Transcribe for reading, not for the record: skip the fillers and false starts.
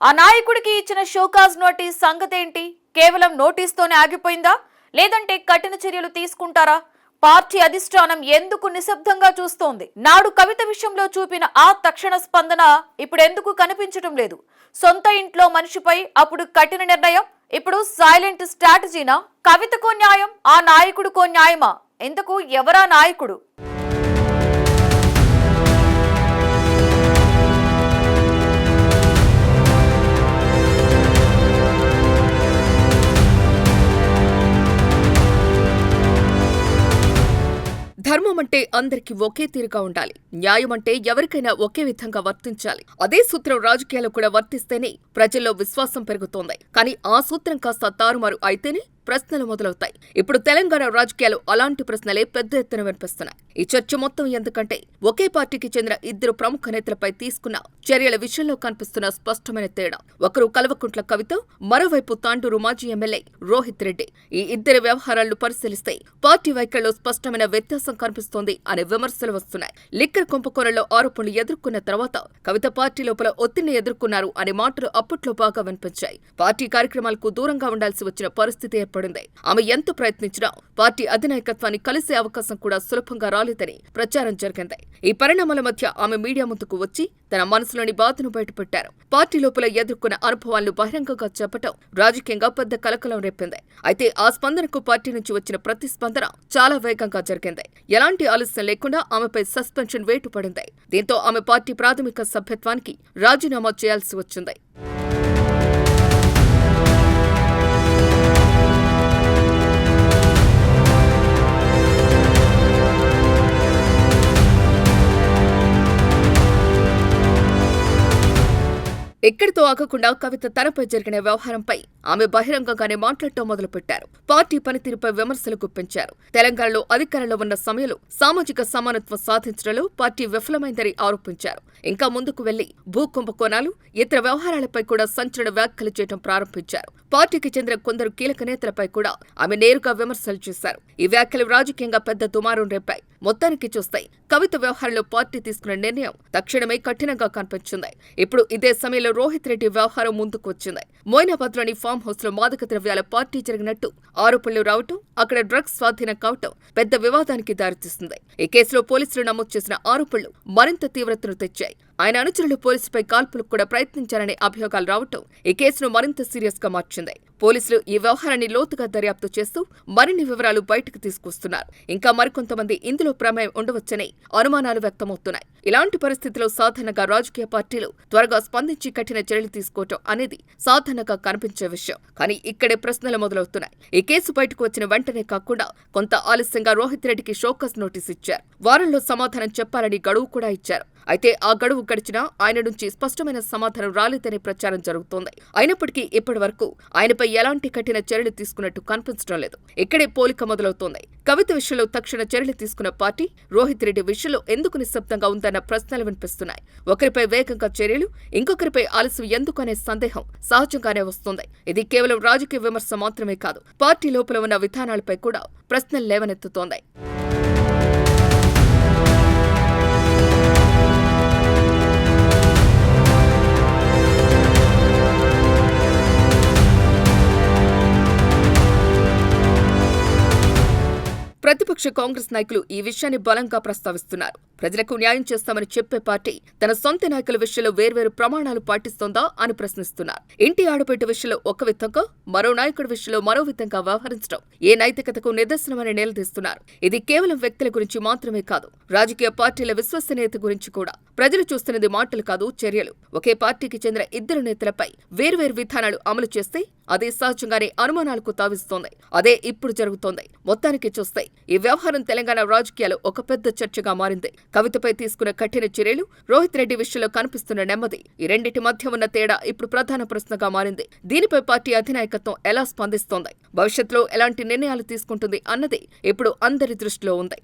ఆ నాయకుడికి ఇచ్చిన షోకాజ్ నోటీస్ సంగతేంటి? కేవలం నోటీస్తోనే ఆగిపోయిందా, లేదంటే కఠిన చర్యలు తీసుకుంటారా? పార్టీ అధిష్టానం ఎందుకు నిశ్శబ్దంగా చూస్తోంది? నాడు కవిత విషయంలో చూపిన ఆ తక్షణ స్పందన ఇప్పుడు ఎందుకు కనిపించడం లేదు? సొంత ఇంట్లో మనిషిపై అప్పుడు కఠిన నిర్ణయం, ఇప్పుడు సైలెంట్ స్ట్రాటజీనా? కవితకో న్యాయం, ఆ నాయకుడికో న్యాయమా? ఎందుకు ఎవరా నాయకుడు? ధర్మం అంటే అందరికీ ఒకే తీరుగా ఉండాలి. న్యాయం అంటే ఎవరికైనా ఒకే విధంగా వర్తించాలి. అదే సూత్రం రాజకీయాల్లో కూడా వర్తిస్తేనే ప్రజల్లో విశ్వాసం పెరుగుతోంది. కానీ ఆ సూత్రం కాస్త తారుమారు అయితేనే ప్రశ్నలు మొదలవుతాయి. ఇప్పుడు తెలంగాణ రాజకీయాలు అలాంటి ప్రశ్నలే పెద్ద ఎత్తున వినిపిస్తున్నాయి. ఈ చర్చ మొత్తం ఎందుకంటే ఒకే పార్టీకి చెందిన ఇద్దరు ప్రముఖ నేతలపై తీసుకున్న చర్యల విషయంలో కనిపిస్తున్న స్పష్టమైన తేడా. ఒకరు కల్వకుంట్ల కవిత, మరోవైపు తాండూరు మాజీ ఎమ్మెల్యే రోహిత్ రెడ్డి. ఈ ఇద్దరి వ్యవహారాలను పరిశీలిస్తే పార్టీ వైఖరిలో స్పష్టమైన వ్యత్యాసం కనిపిస్తోంది అనే విమర్శలు వస్తున్నాయి. లిక్కర్ కుంభకోణంలో ఆరోపణలు ఎదుర్కొన్న తర్వాత కవిత పార్టీ లోపల ఒత్తిడిని ఎదుర్కొన్నారు అనే మాటలు అప్పట్లో బాగా వినిపించాయి. పార్టీ కార్యక్రమాలకు దూరంగా ఉండాల్సి వచ్చిన పరిస్థితి ఏర్పడింది. ఆమె ఎంత ప్రయత్నించినా పార్టీ అధినాయకత్వాన్ని కలిసే అవకాశం కూడా సులభంగా రాలేదని ప్రచారం జరిగింది. ఈ పరిణామాల మధ్య ఆమె మీడియా ముందుకు వచ్చి తన మనసులోని బాధను బయటపెట్టారు. పార్టీ లోపల ఎదుర్కొన్న అనుభవాలను బహిరంగంగా చెప్పడం రాజకీయంగా పెద్ద కలకలం రేపింది. అయితే ఆ స్పందనకు పార్టీ నుంచి వచ్చిన ప్రతిస్పందన చాలా వేగంగా జరిగింది. ఎలాంటి ఆలస్యం లేకుండా ఆమెపై సస్పెన్షన్ వేటు పడింది. దీంతో ఆమె పార్టీ ప్రాథమిక సభ్యత్వానికి రాజీనామా చేయాల్సి వచ్చింది. ఎక్కడితో ఆగకుండా కవిత తనపై జరిగిన వ్యవహారంపై ఆమె బహిరంగంగానే మాట్లాడటం మొదలుపెట్టారు. పార్టీ పనితీరుపై విమర్శలు గుప్పించారు. తెలంగాణలో అధికారంలో ఉన్న సమయంలో సామాజిక సమానత్వం సాధించడంలో పార్టీ విఫలమైందని ఆరోపించారు. ఇంకా ముందుకు వెళ్లి భూ కుంభకోణాలు, ఇతర వ్యవహారాలపై కూడా సంచలన వ్యాఖ్యలు చేయడం ప్రారంభించారు. పార్టీకి చెందిన కొందరు కీలక నేతలపై కూడా ఆమె నేరుగా విమర్శలు చేశారు. ఈ వ్యాఖ్యలు రాజకీయంగా పెద్ద దుమారం రేపాయి. మొత్తానికి చూస్తే కవిత వ్యవహారంలో పార్టీ తీసుకున్న నిర్ణయం తక్షణమే కఠినంగా కనిపించింది. ఇప్పుడు ఇదే సమయంలో రోహిత్ రెడ్డి వ్యవహారం ముందుకు వచ్చింది. మోయినాబాద్లోని ఫామ్ హౌస్ లో మాదక ద్రవ్యాల పార్టీ జరిగినట్టు ఆరోపణలు రావటం, అక్కడ డ్రగ్స్ స్వాధీనం కావటం పెద్ద వివాదానికి దారితీస్తుంది. ఈ కేసులో పోలీసులు నమోదు చేసిన ఆరోపణలు మరింత తీవ్రతను తెచ్చాయి. ఆయన అనుచరులు పోలీసుపై కాల్పులకు కూడా ప్రయత్నించారనే అభియోగాలు రావటం ఈ కేసును మరింత సీరియస్ గా మార్చింది. పోలీసులు ఈ వ్యవహారాన్ని లోతుగా దర్యాప్తు చేస్తూ మరిన్ని వివరాలు బయటకు తీసుకొస్తున్నారు. ఇంకా మరికొంతమంది ఇందులో ప్రమేయం ఉండవచ్చని అనుమానాలు వ్యక్తమవుతున్నాయి. ఇలాంటి పరిస్థితిలో సాధారణంగా రాజకీయ పార్టీలు త్వరగా స్పందించి కఠిన చర్యలు తీసుకోవటం అనేది సాధారణంగా కనిపించే విషయం. కానీ ఇక్కడే ప్రశ్నలు మొదలవుతున్నాయి. ఈ కేసు బయటకు వచ్చిన వెంటనే కాకుండా కొంత ఆలస్యంగా రోహిత్ రెడ్డికి షోకాజ్ నోటీస్ ఇచ్చారు. వారంలో సమాధానం చెప్పాలని గడువు కూడా ఇచ్చారు. అయితే ఆ గడువు గడిచినా ఆయన నుంచి స్పష్టమైన సమాధానం రాలేదనే ప్రచారం జరుగుతోంది. అయినప్పటికీ ఇప్పటి వరకు ఆయనపై ఎలాంటి కఠిన చర్యలు తీసుకున్నట్టు కనిపించడం లేదు. ఇక్కడే పోలిక మొదలవుతోంది. కవిత విషయంలో తక్షణ చర్యలు తీసుకున్న పార్టీ రోహిత్ రెడ్డి విషయంలో ఎందుకు నిశ్శబ్దంగా ఉందన్న ప్రశ్నలు వినిపిస్తున్నాయి. ఒకరిపై వేగంగా చర్యలు, ఇంకొకరిపై ఆలస్యం ఎందుకు అనే సందేహం సహజంగానే వస్తోంది. ఇది కేవలం రాజకీయ విమర్శ మాత్రమే కాదు, పార్టీ లోపల ఉన్న విధానాలపై కూడా ప్రశ్నలు లేవనెత్తుతోంది. ప్రతిపక్ష కాంగ్రెస్ నాయకులు ఈ విషయాన్ని బలంగా ప్రస్తావిస్తున్నారు. ప్రజలకు న్యాయం చేస్తామని చెప్పే పార్టీ తన సొంత నాయకుల విషయంలో వేర్వేరు ప్రమాణాలు పాటిస్తోందా అని ప్రశ్నిస్తున్నారు. ఇంటి ఆడబిడ్డ విషయంలో ఒక విధంగా, మరో నాయకుడి విషయంలో మరో విధంగా వ్యవహరించడం ఏ నైతికతకు నిదర్శనమని నిలదీస్తున్నారు. ఇది కేవలం వ్యక్తుల గురించి మాత్రమే కాదు, రాజకీయ పార్టీల విశ్వసనీయత గురించి కూడా. ప్రజలు చూస్తున్నది మాటలు కాదు, చర్యలు. ఒకే పార్టీకి చెందిన ఇద్దరు నేతలపై వేర్వేరు విధానాలు అమలు చేస్తే అదే సహజంగానే అనుమానాలకు తావిస్తోంది. అదే ఇప్పుడు జరుగుతోంది. మొత్తానికి చూస్తే ఈ వ్యవహారం తెలంగాణ రాజకీయాలు ఒక పెద్ద చర్చగా మారింది. కవితపై తీసుకున్న కఠిన చర్యలు, రోహిత్ రెడ్డి విషయంలో కనిపిస్తున్న నెమ్మది, ఈ రెండింటి మధ్య ఉన్న తేడా ఇప్పుడు ప్రధాన ప్రశ్నగా మారింది. దీనిపై పార్టీ అధినాయకత్వం ఎలా స్పందిస్తోంది, భవిష్యత్తులో ఎలాంటి నిర్ణయాలు తీసుకుంటుంది అన్నది ఇప్పుడు అందరి దృష్టిలో ఉంది.